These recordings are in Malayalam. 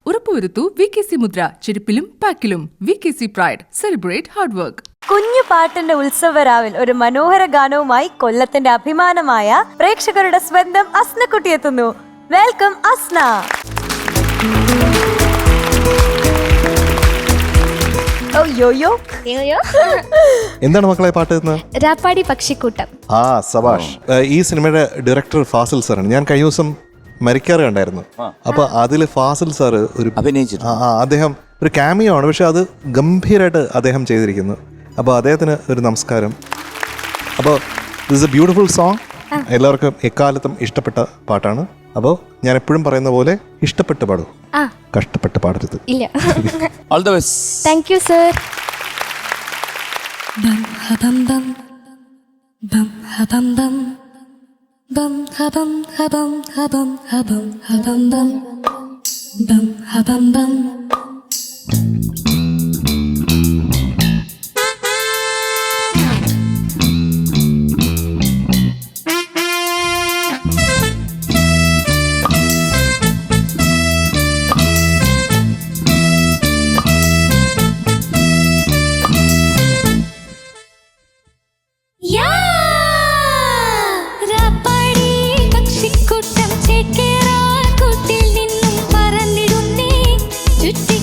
ഉറപ്പുവരുത്തൂ VKC മുദ്ര ചെരുപ്പിലും പാക്കിലും. VKC Pride. Celebrate hard work. കുഞ്ഞു പാട്ടിന്റെ ഉത്സവരാവിൽ ഒരു മനോഹര ഗാനവുമായി കൊല്ലത്തിന്റെ അഭിമാനമായ പ്രേക്ഷകരുടെ സ്വന്തം അസ്നക്കുട്ടി എത്തുന്നു. വെൽക്കം അസ്ന. എന്താണ് മക്കളെ പാട്ട്? രാപ്പാടി പക്ഷിക്കൂട്ടം. സബാഷ്. ഈ സിനിമയുടെ ഡയറക്ടർ ഫാസിൽ സാറാണ്. ഞാൻ കഴിഞ്ഞ ദിവസം മരിക്കാറ് കണ്ടായിരുന്നു. അപ്പൊ അതില് ഫാസിൽ സാറ് ഒരു അദ്ദേഹം ഒരു ക്യാമിയോ ആണ്, പക്ഷെ അത് ഗംഭീരമായിട്ട് അദ്ദേഹം ചെയ്തിരിക്കുന്നു. അപ്പോൾ അദ്ദേഹത്തിന് ഒരു നമസ്കാരം. അപ്പോൾ ദിസ് എ ബ്യൂട്ടിഫുൾ സോങ്. എല്ലാവർക്കും എക്കാലത്തും ഇഷ്ടപ്പെട്ട പാട്ടാണ്. അപ്പോൾ ഞാൻ എപ്പോഴും പറയുന്ന പോലെ ഇഷ്ടപ്പെട്ട് പാടൂ, കഷ്ടപ്പെട്ട് പാടരുത്. ഇല്ല. All the best. Thank you sir. ബം ഹബം ബം ബം ഹബം ബം ബം ഹബം ഹബം ഹബം ഹബം ഹബം ബം ബം ഹബം ബം. കൂട്ടം ചേക്കേറാൻ കൂട്ടിൽ നിന്നും പറന്നിടുന്നേ ചുറ്റി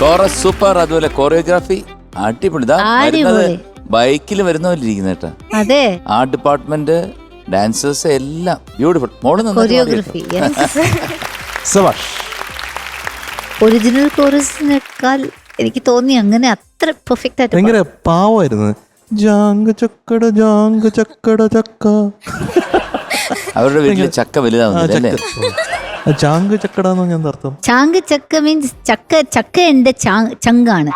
കോറസ് സൂപ്പർ, അതുപോലെ കോറിയോഗ്രാഫി അടിപൊളി. ബൈക്കിൽ വരുന്ന പോലെ ഇരിക്കുന്ന കേട്ടോ. അതെ, ആർട്ട് ഡിപ്പാർട്ട്മെന്റ്, ഡാൻസേഴ്സ് എല്ലാം ബ്യൂട്ടിഫുൾ. കൊറിയോഗ്രഫി. ഒറിജിനൽ കോറസിനേക്കാൾ എനിക്ക് തോന്നി അങ്ങനെ അത്ര പെർഫെക്റ്റ് ആയിട്ട് ഭയങ്കര പാവമായിരുന്നു. ജാങ്ക് ചക്കട ജാങ്ക് ചക്കട ചക്ക. അവരുടെ വീട്ടിൽ ചക്ക വലുതാവുന്നില്ല. ചാങ്ക് ചക്കട എന്ന് പറഞ്ഞാൽ അർത്ഥം? ചാങ്ക് ചക്ക മീൻസ് ചക്ക എന്റെ ചങ്കാണ്.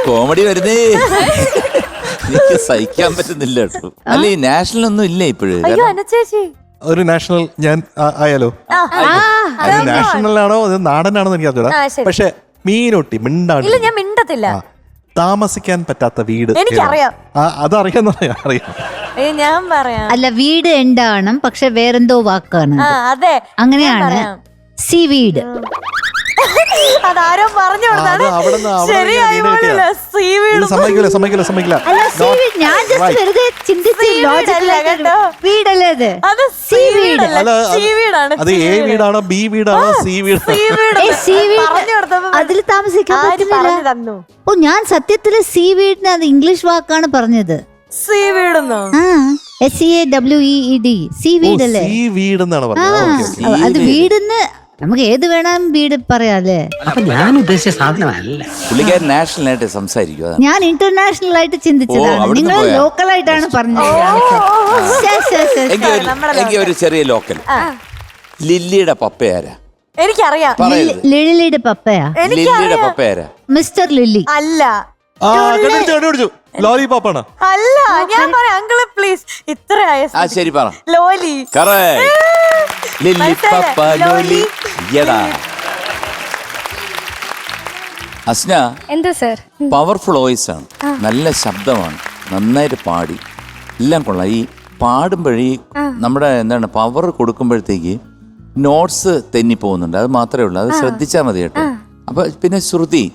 കോമഡി വരുന്നേ, എനിക്ക് സഹിക്കാൻ പറ്റുന്നില്ല കേട്ടോ. അല്ല ഈ നാഷണൽ ഒന്നും ഇല്ല ഇപ്പോഴും. ഒരു നാഷണൽ ഞാൻ ആയാലോ? നാഷണൽ ആണോ അത് നാടനാണോ എനിക്ക് അറിഞ്ഞൂടാ. പക്ഷെ മീനൊട്ടി മിണ്ടാടി. ഞാൻ മിണ്ടത്തില്ല. താമസിക്കാൻ പറ്റാത്ത വീട് എനിക്കറിയാം. അതറിയാം. അറിയാം. ഞാൻ പറയാം. അല്ല, വീട് എണ്ടാണ്, പക്ഷെ വേറെന്തോ വാക്കാണ്. അതെ, അങ്ങനെയാണ്. സീ വീട്. അതാരോ പറഞ്ഞു കൊടുത്താണ്. സമ്മതിക്കില്ല. ഞാൻ ജസ്റ്റ് വെറുതെ ചിന്തിച്ചു. വീടല്ലേ അത്? സീ വീട്. അത് എ വീടാണോ ബി വീടാണോ സി വീട്? സീ വീട്. അതിൽ താമസിക്കാൻ പറ്റുന്നില്ല. ഓ, ഞാൻ സത്യത്തില് സീ വീടിന് അത് ഇംഗ്ലീഷ് വാക്കാണ് പറഞ്ഞത്. സീ വീടെന്നോ? SEAWEED. സീ വീടല്ലേ? സീ വീടെന്നാണ് പറഞ്ഞത്. അത് വീടിന്ന് നമുക്ക് ഏത് വേണം വീട് പറയാല്ലേ. ഞാൻ ഉദ്ദേശിച്ച സാധനമല്ല. പുള്ളിക്കാരൻ നാഷണൽ ആയിട്ട് സംസാരിക്കും. ഞാൻ ഇന്റർനാഷണൽ ആയിട്ട് ചിന്തിച്ചതാണ്. നിങ്ങൾ ലോക്കൽ ആയിട്ടാണ് പറഞ്ഞത്. എനിക്ക് ഒരു ചെറിയ ലോക്കൽ. ലില്ലിയുടെ പപ്പയാരാ? എനിക്കറിയാം. ലില്ലിയുടെ പപ്പയാ? ലില്ലിയുടെ പപ്പയാരാ? Mister Lilly. അല്ല, ലോലിപോപ്പാണ്. അല്ല, ഞാൻ പറയാം. അങ്കിള് പ്ലീസ്, ഇത്രയായ ശരി പറ. ലോലി. ലില്ലി പപ്പ ലോലി. അസ്ന, എന്താ സർ? പവർഫുൾ വോയിസ് ആണ്, നല്ല ശബ്ദമാണ്, നന്നായിട്ട് പാടി, എല്ലാം കൊള്ളാം. ഈ പാടുമ്പോഴേ നമ്മുടെ എന്താണ് പവർ കൊടുക്കുമ്പോഴത്തേക്ക് നോട്ട്സ് തെന്നി പോകുന്നുണ്ട്. അത് മാത്രമേ ഉള്ളൂ, അത് ശ്രദ്ധിച്ചാൽ മതി കേട്ടോ. അപ്പൊ പിന്നെ ശ്രുതി,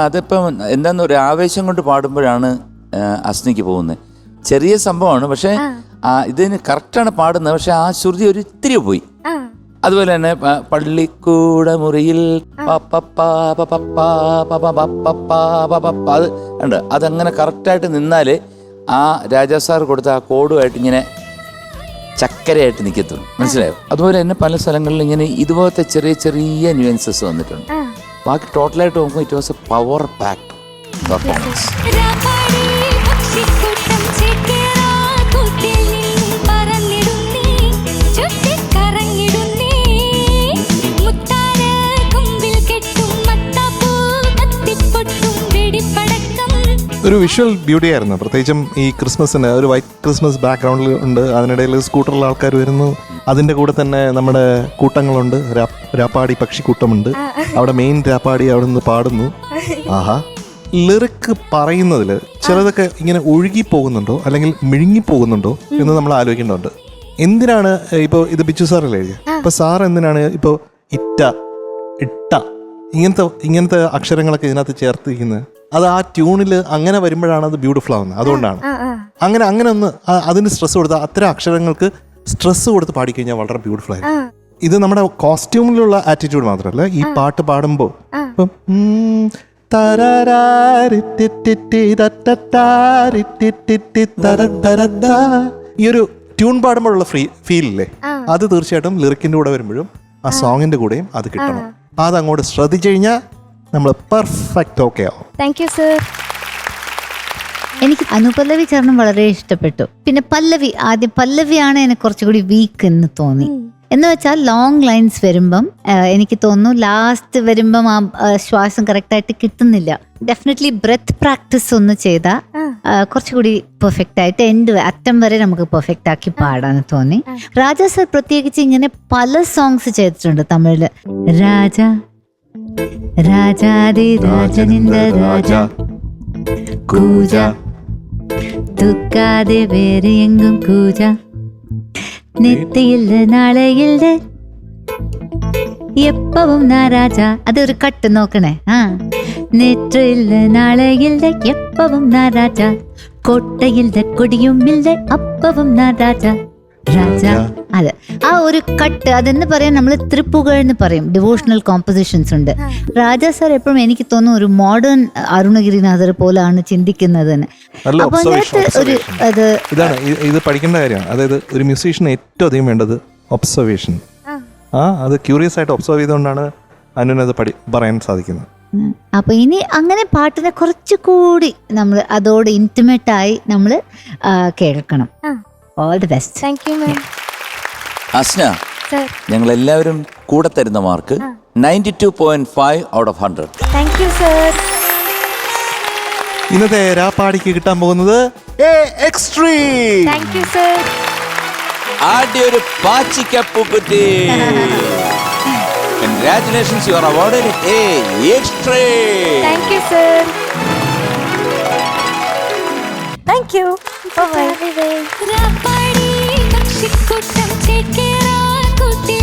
അതിപ്പം എന്താന്ന് ഒരു ആവേശം കൊണ്ട് പാടുമ്പോഴാണ് അസ്നയ്ക്ക് പോകുന്നത്. ചെറിയ സംഭവമാണ്, പക്ഷെ ഇതിന് കറക്റ്റാണ് പാടുന്നത്. പക്ഷെ ആ ശ്രുതി ഒരു ഇത്തിരി പോയി. അതുപോലെ തന്നെ പള്ളിക്കൂട മുറിയിൽ അത് ഉണ്ട്. അതങ്ങനെ കറക്റ്റായിട്ട് നിന്നാല് ആ രാജാ സാർ കൊടുത്ത ആ കോഡുമായിട്ട് ഇങ്ങനെ ചക്കരയായിട്ട് നിൽക്കത്തുള്ളൂ. മനസ്സിലായോ? അതുപോലെ തന്നെ പല സ്ഥലങ്ങളിലും ഇങ്ങനെ ഇതുപോലത്തെ ചെറിയ ചെറിയ ന്യൂൻസസ് വന്നിട്ടുണ്ട്. ബാക്കി ടോട്ടലായിട്ട് നോക്കുമ്പോൾ it was A power packed performance. ഒരു വിഷ്വൽ ബ്യൂട്ടി ആയിരുന്നു. പ്രത്യേകിച്ചും ഈ ക്രിസ്മസിന് ഒരു വൈറ്റ് ക്രിസ്മസ് ബാക്ക്ഗ്രൗണ്ടിൽ ഉണ്ട്. അതിനിടയിൽ സ്കൂട്ടറിലുള്ള ആൾക്കാർ വരുന്നു. അതിൻ്റെ കൂടെ തന്നെ നമ്മുടെ കൂട്ടങ്ങളുണ്ട്. രാപ്പാടി പക്ഷിക്കൂട്ടമുണ്ട്. അവിടെ മെയിൻ രാപ്പാടി അവിടെ നിന്ന് പാടുന്നു. ആഹാ, ലിറിക്ക് പറയുന്നതിൽ ചിലതൊക്കെ ഇങ്ങനെ ഒഴുകി പോകുന്നുണ്ടോ അല്ലെങ്കിൽ മിഴുങ്ങി പോകുന്നുണ്ടോ എന്ന് നമ്മൾ ആലോചിക്കേണ്ടതുണ്ട്. എന്തിനാണ് ഇപ്പോൾ ഇത് ബിച്ചു സാറല്ലേ എഴുതിയത്? ഇപ്പൊ സാർ എന്തിനാണ് ഇപ്പോൾ ഇട്ട ഇങ്ങനത്തെ അക്ഷരങ്ങളൊക്കെ ഇതിനകത്ത് ചേർത്തിരിക്കുന്നത്? അത് ആ ട്യൂണിൽ അങ്ങനെ വരുമ്പോഴാണ് അത് ബ്യൂട്ടിഫുൾ ആവുന്നത്. അതുകൊണ്ടാണ് അങ്ങനെ ഒന്ന് അതിന് സ്ട്രെസ് കൊടുത്താൽ അത്തരം അക്ഷരങ്ങൾക്ക് സ്ട്രെസ് കൊടുത്ത് പാടിക്കഴിഞ്ഞാൽ വളരെ ബ്യൂട്ടിഫുൾ ആയിരിക്കും. ഇത് നമ്മുടെ കോസ്റ്റ്യൂമിലുള്ള ആറ്റിറ്റ്യൂഡ് മാത്രമല്ല, ഈ പാട്ട് പാടുമ്പോൾ ഇപ്പം ഈ ഒരു ട്യൂൺ പാടുമ്പോഴുള്ള ഫീലില്ലേ, അത് തീർച്ചയായിട്ടും ലിറിക്കിന്റെ കൂടെ വരുമ്പോഴും ആ സോങ്ങിന്റെ കൂടെയും അത് കിട്ടണം. അതങ്ങോട്ട് ശ്രദ്ധിച്ചു കഴിഞ്ഞാൽ നമ്മൾ പെർഫെക്റ്റ് ഓക്കെ ആവും. Thank you sir. എനിക്ക് അനുപല്ലവി ചരണം വളരെ ഇഷ്ടപ്പെട്ടു. പിന്നെ ആദ്യം പല്ലവിയാണ് എനിക്ക് കുറച്ചുകൂടി വീക്ക് എന്ന് തോന്നി. എന്ന് വെച്ചാൽ ലോങ് ലൈൻസ് വരുമ്പം എനിക്ക് തോന്നുന്നു ലാസ്റ്റ് വരുമ്പം ആ ശ്വാസം കറക്റ്റായിട്ട് കിട്ടുന്നില്ല. ഡെഫിനറ്റ്ലി ബ്രെത്ത് പ്രാക്ടീസ് ഒന്ന് ചെയ്താൽ കുറച്ചുകൂടി പെർഫെക്റ്റ് ആയിട്ട് അറ്റം വരെ നമുക്ക് പെർഫെക്റ്റ് ആക്കി പാടാന്ന് തോന്നി. രാജാ സർ പ്രത്യേകിച്ച് ഇങ്ങനെ പല സോങ്സ് ചെയ്തിട്ടുണ്ട് തമിഴില്. രാജാതി രാജനിന്റെ രാജ കൂജ തുക്കാതെ വേറെ എങ്കും കൂജ നെറ്റിയില്ല നാളെയില്ല എപ്പവും നാരാജ. അതൊരു കട്ട് നോക്കണേ. നെറ്റിയില്ല നാളെയില്ല എപ്പവും നാരാജ കൊട്ടയില്ല കൊടിയുമില്ല അപ്പവും നാരാജ. രാജ അതെ ആ ഒരു കട്ട് അതെന്ന് പറയാൻ നമ്മൾ തൃപ്പുകൾ എന്ന് പറയും, ഡിവോഷണൽ കോമ്പോസിഷൻസ് ഉണ്ട്. രാജാ സാർ എപ്പോഴും എനിക്ക് തോന്നുന്നു ഒരു മോഡേൺ അരുണഗിരിനാഥർ പോലാണ് ചിന്തിക്കുന്നതെന്ന്. നല്ല അപ്പൊ observation, അതിനകത്ത് ഒരു അത് ഇതാണ് ഇത് പഠിക്കേണ്ട കാര്യമാണ്. അതായത് ഒരു മ്യൂസീഷ്യന് ഏറ്റവും അധികം വേണ്ടത് ഒബ്സർവേഷൻ. അത് ക്യൂറിയസ് ആയിട്ട് ഒബ്സർവ് ചെയ്തുകൊണ്ടാണ് അനുവിനത് പറയാൻ സാധിക്കുന്നത്. അപ്പൊ ഇനി അങ്ങനെ പാട്ടിനെ കുറച്ചുകൂടി നമ്മൾ അതോട് ഇന്റിമേറ്റ് ആയി നമ്മൾ കേൾക്കണം. All the best. Thank you ma'am. Asna, sir. ഞങ്ങൾ എല്ലാവരും കൂടെ തരുന്ന mark 92.5 out of 100. Thank you sir. ഇന്നത്തെ രാപ്പാടിക്ക് കിട്ടാൻ പോകുന്നത് എക്സ്ട്രീം. Thank you sir. ആദ്യ ഒരു പാച്ചിക്കപ്പൂക്കുട്ടി. Congratulations, you are awarded a extreme. Thank you sir. Thank you. Bye bye. രാപ്പാടി പക്ഷിക്കൂട്ടം ചേക്കേറാൻ കൂട്ടിൽ